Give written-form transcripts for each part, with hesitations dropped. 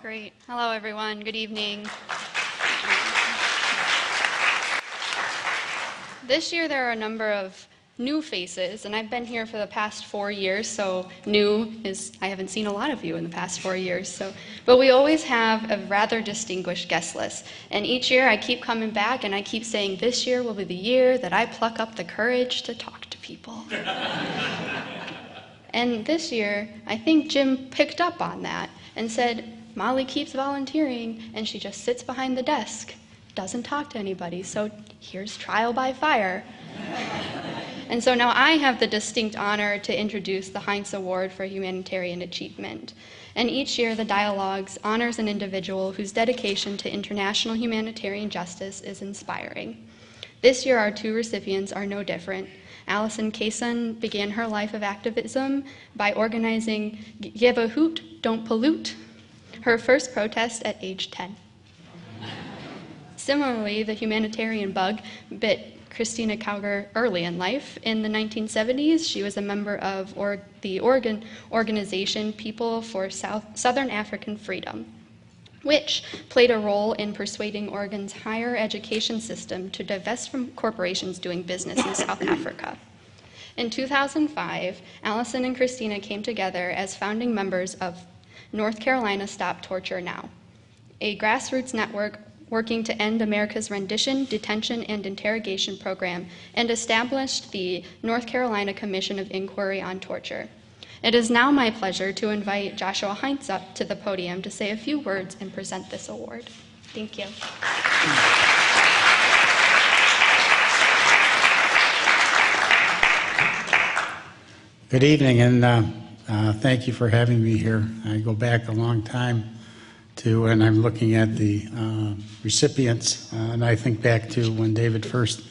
Great. Hello, everyone. Good evening. This year there are a number of new faces, and I've been here for the past 4 years, so new is, I haven't seen a lot of you in the past 4 years, but we always have a rather distinguished guest list. And each year I keep coming back and I keep saying, this year will be the year that I pluck up the courage to talk to people. And this year, I think Jim picked up on that and said, Molly keeps volunteering and she just sits behind the desk, doesn't talk to anybody, so here's trial by fire. And so now I have the distinct honor to introduce the Heintz Award for Humanitarian Achievement. And each year, the Dialogues honors an individual whose dedication to international humanitarian justice is inspiring. This year, our two recipients are no different. Allison Kaysen began her life of activism by organizing Give a Hoot, Don't Pollute, her first protest at age 10. Similarly, the humanitarian bug bit Christina Kauger early in life. In the 1970s, she was a member of the organization People for Southern African Freedom, which played a role in persuading Oregon's higher education system to divest from corporations doing business in South Africa. In 2005, Allison and Christina came together as founding members of North Carolina Stop Torture Now, a grassroots network working to end America's rendition, detention, and interrogation program, and established the North Carolina Commission of Inquiry on Torture. It is now my pleasure to invite Joshua Heintz up to the podium to say a few words and present this award. Thank you. Good evening, and thank you for having me here. I go back a long time and I'm looking at the recipients, and I think back to when David first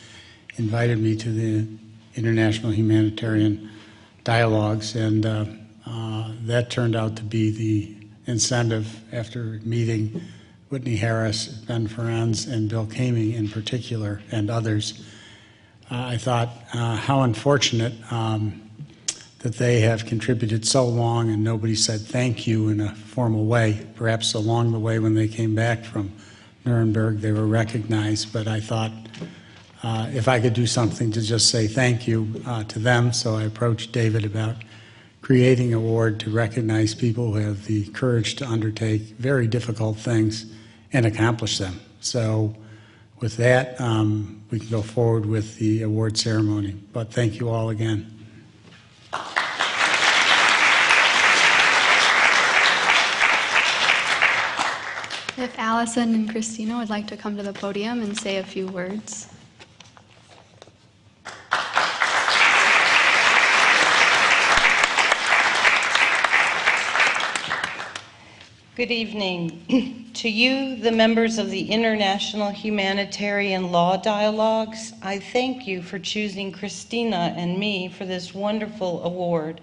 invited me to the International Humanitarian Dialogues, and that turned out to be the incentive after meeting Whitney Harris, Ben Ferenz, and Bill Kamey in particular, and others. I thought how unfortunate that they have contributed so long and nobody said thank you in a formal way. Perhaps along the way when they came back from Nuremberg they were recognized, but I thought if I could do something to just say thank you to them, so I approached David about creating an award to recognize people who have the courage to undertake very difficult things and accomplish them. So with that, we can go forward with the award ceremony, but thank you all again. If Allison and Christina would like to come to the podium and say a few words. Good evening. To you, the members of the International Humanitarian Law Dialogues, I thank you for choosing Christina and me for this wonderful award.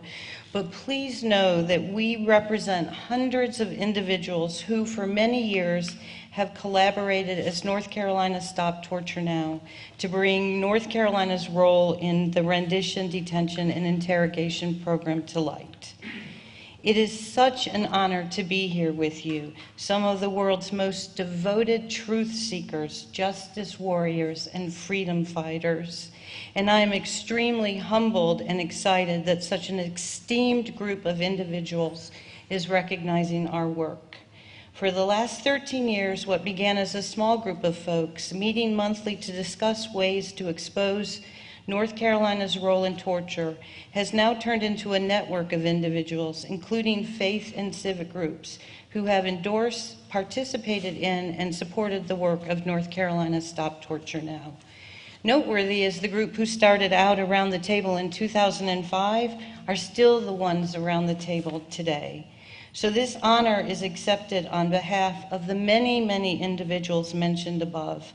But please know that we represent hundreds of individuals who for many years have collaborated as North Carolina Stop Torture Now to bring North Carolina's role in the rendition, detention, and interrogation program to light. It is such an honor to be here with you, some of the world's most devoted truth seekers, justice warriors, and freedom fighters. And I am extremely humbled and excited that such an esteemed group of individuals is recognizing our work. For the last 13 years, what began as a small group of folks meeting monthly to discuss ways to expose North Carolina's role in torture has now turned into a network of individuals, including faith and civic groups, who have endorsed, participated in, and supported the work of North Carolina Stop Torture Now. Noteworthy is the group who started out around the table in 2005 are still the ones around the table today. So this honor is accepted on behalf of the many, many individuals mentioned above,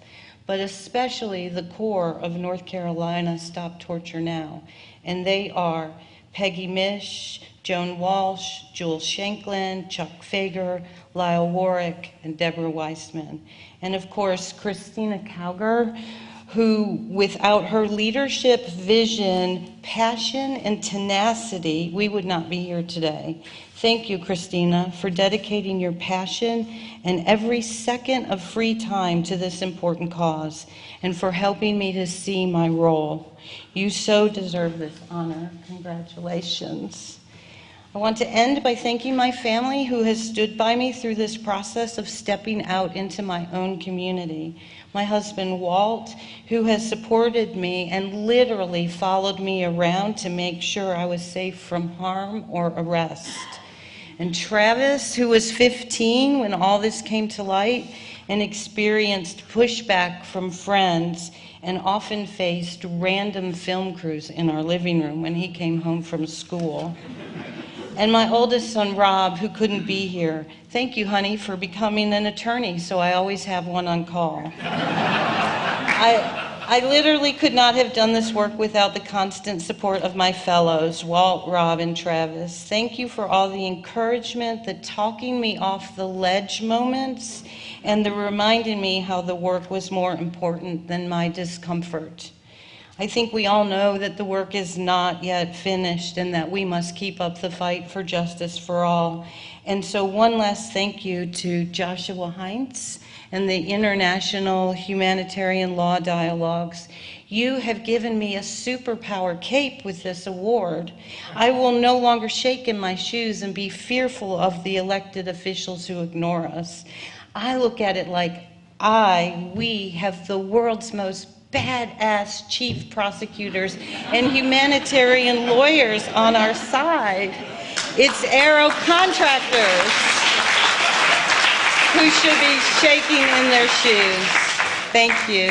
but especially the core of North Carolina Stop Torture Now. And they are Peggy Mish, Joan Walsh, Jules Shanklin, Chuck Fager, Lyle Warwick, and Deborah Weissman. And of course, Christina Kauger, who, without her leadership, vision, passion, and tenacity, we would not be here today. Thank you, Christina, for dedicating your passion and every second of free time to this important cause, and for helping me to see my role. You so deserve this honor. Congratulations. I want to end by thanking my family who has stood by me through this process of stepping out into my own community. My husband, Walt, who has supported me and literally followed me around to make sure I was safe from harm or arrest. And Travis, who was 15 when all this came to light and experienced pushback from friends and often faced random film crews in our living room when he came home from school. And my oldest son, Rob, who couldn't be here. Thank you, honey, for becoming an attorney, so I always have one on call. I literally could not have done this work without the constant support of my fellows, Walt, Rob, and Travis. Thank you for all the encouragement, the talking me off the ledge moments, and the reminding me how the work was more important than my discomfort. I think we all know that the work is not yet finished and that we must keep up the fight for justice for all. And so one last thank you to Joshua Heintz and the International Humanitarian Law Dialogues. You have given me a superpower cape with this award. I will no longer shake in my shoes and be fearful of the elected officials who ignore us. I look at it like we have the world's most badass chief prosecutors and humanitarian lawyers on our side. It's Arrow contractors who should be shaking in their shoes. Thank you.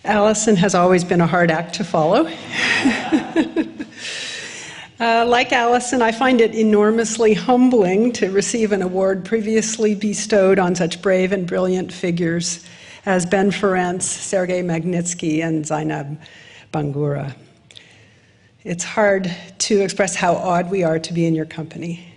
Allison has always been a hard act to follow. Like Allison, I find it enormously humbling to receive an award previously bestowed on such brave and brilliant figures as Ben Ferencz, Sergei Magnitsky, and Zainab Bangura. It's hard to express how awed we are to be in your company.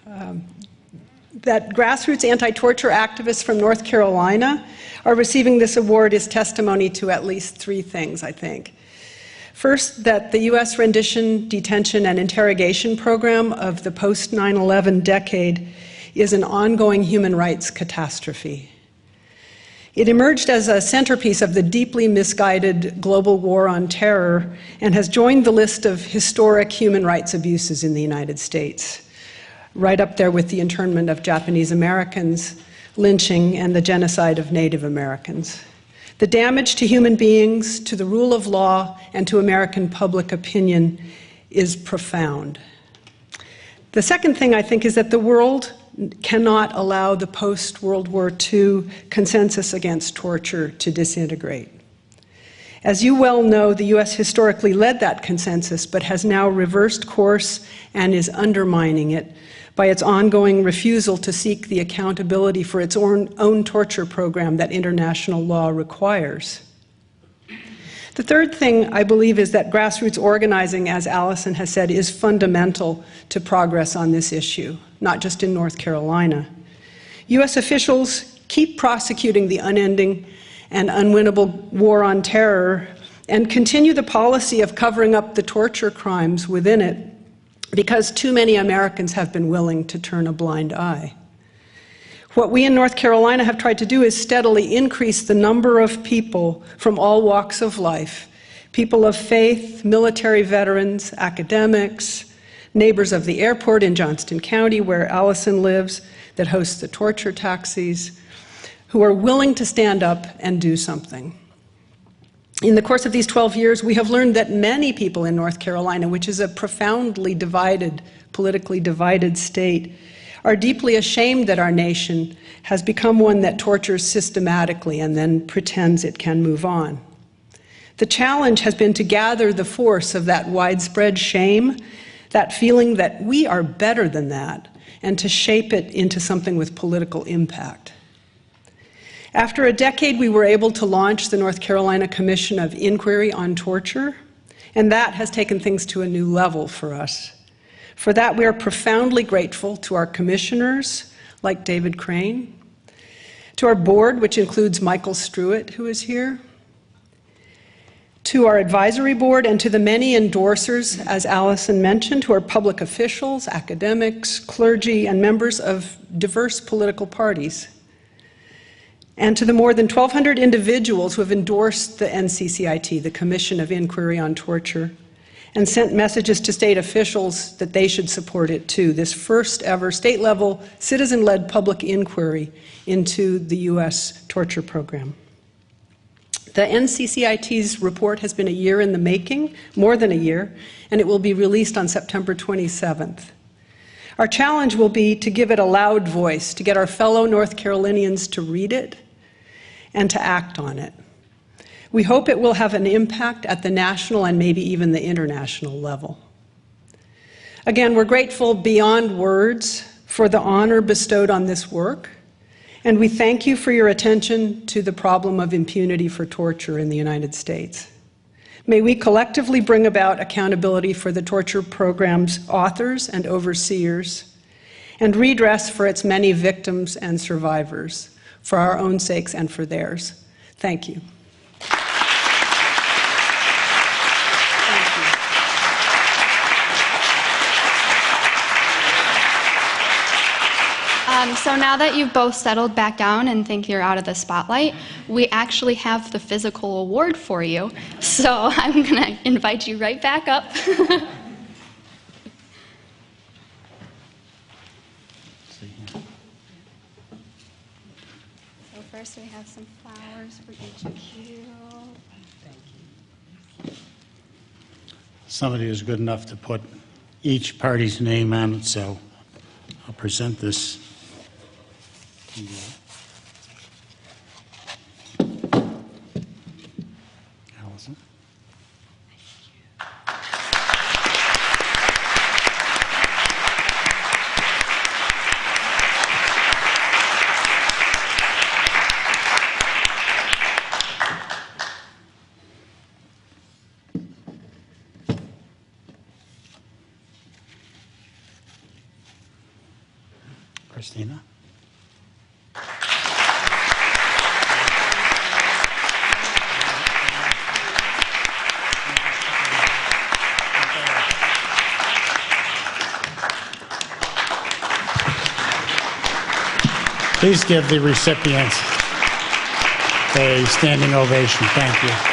That grassroots anti-torture activists from North Carolina are receiving this award is testimony to at least three things, I think. First, that the U.S. rendition, detention, and interrogation program of the post-9/11 decade is an ongoing human rights catastrophe. It emerged as a centerpiece of the deeply misguided global war on terror and has joined the list of historic human rights abuses in the United States, right up there with the internment of Japanese Americans, lynching, and the genocide of Native Americans. The damage to human beings, to the rule of law, and to American public opinion is profound. The second thing I think is that the world cannot allow the post-World War II consensus against torture to disintegrate. As you well know, the U.S. historically led that consensus, but has now reversed course and is undermining it by its ongoing refusal to seek the accountability for its own torture program that international law requires. The third thing I believe is that grassroots organizing, as Allison has said, is fundamental to progress on this issue, not just in North Carolina. U.S. officials keep prosecuting the unending and unwinnable war on terror and continue the policy of covering up the torture crimes within it because too many Americans have been willing to turn a blind eye. What we in North Carolina have tried to do is steadily increase the number of people from all walks of life, people of faith, military veterans, academics, neighbors of the airport in Johnston County, where Allison lives, that hosts the torture taxis, who are willing to stand up and do something. In the course of these 12 years, we have learned that many people in North Carolina, which is a profoundly divided, politically divided state, are deeply ashamed that our nation has become one that tortures systematically and then pretends it can move on. The challenge has been to gather the force of that widespread shame, that feeling that we are better than that, and to shape it into something with political impact. After a decade, we were able to launch the North Carolina Commission of Inquiry on Torture, and that has taken things to a new level for us. For that, we are profoundly grateful to our commissioners, like David Crane, to our board, which includes Michael Struett, who is here, to our advisory board, and to the many endorsers, as Allison mentioned, who are public officials, academics, clergy, and members of diverse political parties, and to the more than 1,200 individuals who have endorsed the NCCIT, the Commission of Inquiry on Torture, and sent messages to state officials that they should support it too, this first ever state-level, citizen-led public inquiry into the U.S. torture program. The NCCIT's report has been a year in the making, more than a year, and it will be released on September 27th. Our challenge will be to give it a loud voice, to get our fellow North Carolinians to read it and to act on it. We hope it will have an impact at the national and maybe even the international level. Again, we're grateful beyond words for the honor bestowed on this work, and we thank you for your attention to the problem of impunity for torture in the United States. May we collectively bring about accountability for the torture program's authors and overseers, and redress for its many victims and survivors, for our own sakes and for theirs. Thank you. So now that you've both settled back down and think you're out of the spotlight, we actually have the physical award for you. So I'm going to invite you right back up. So first we have some flowers for each of you. Somebody is good enough to put each party's name on it, so I'll present this. Allison. Christina. Please give the recipients a standing ovation. Thank you.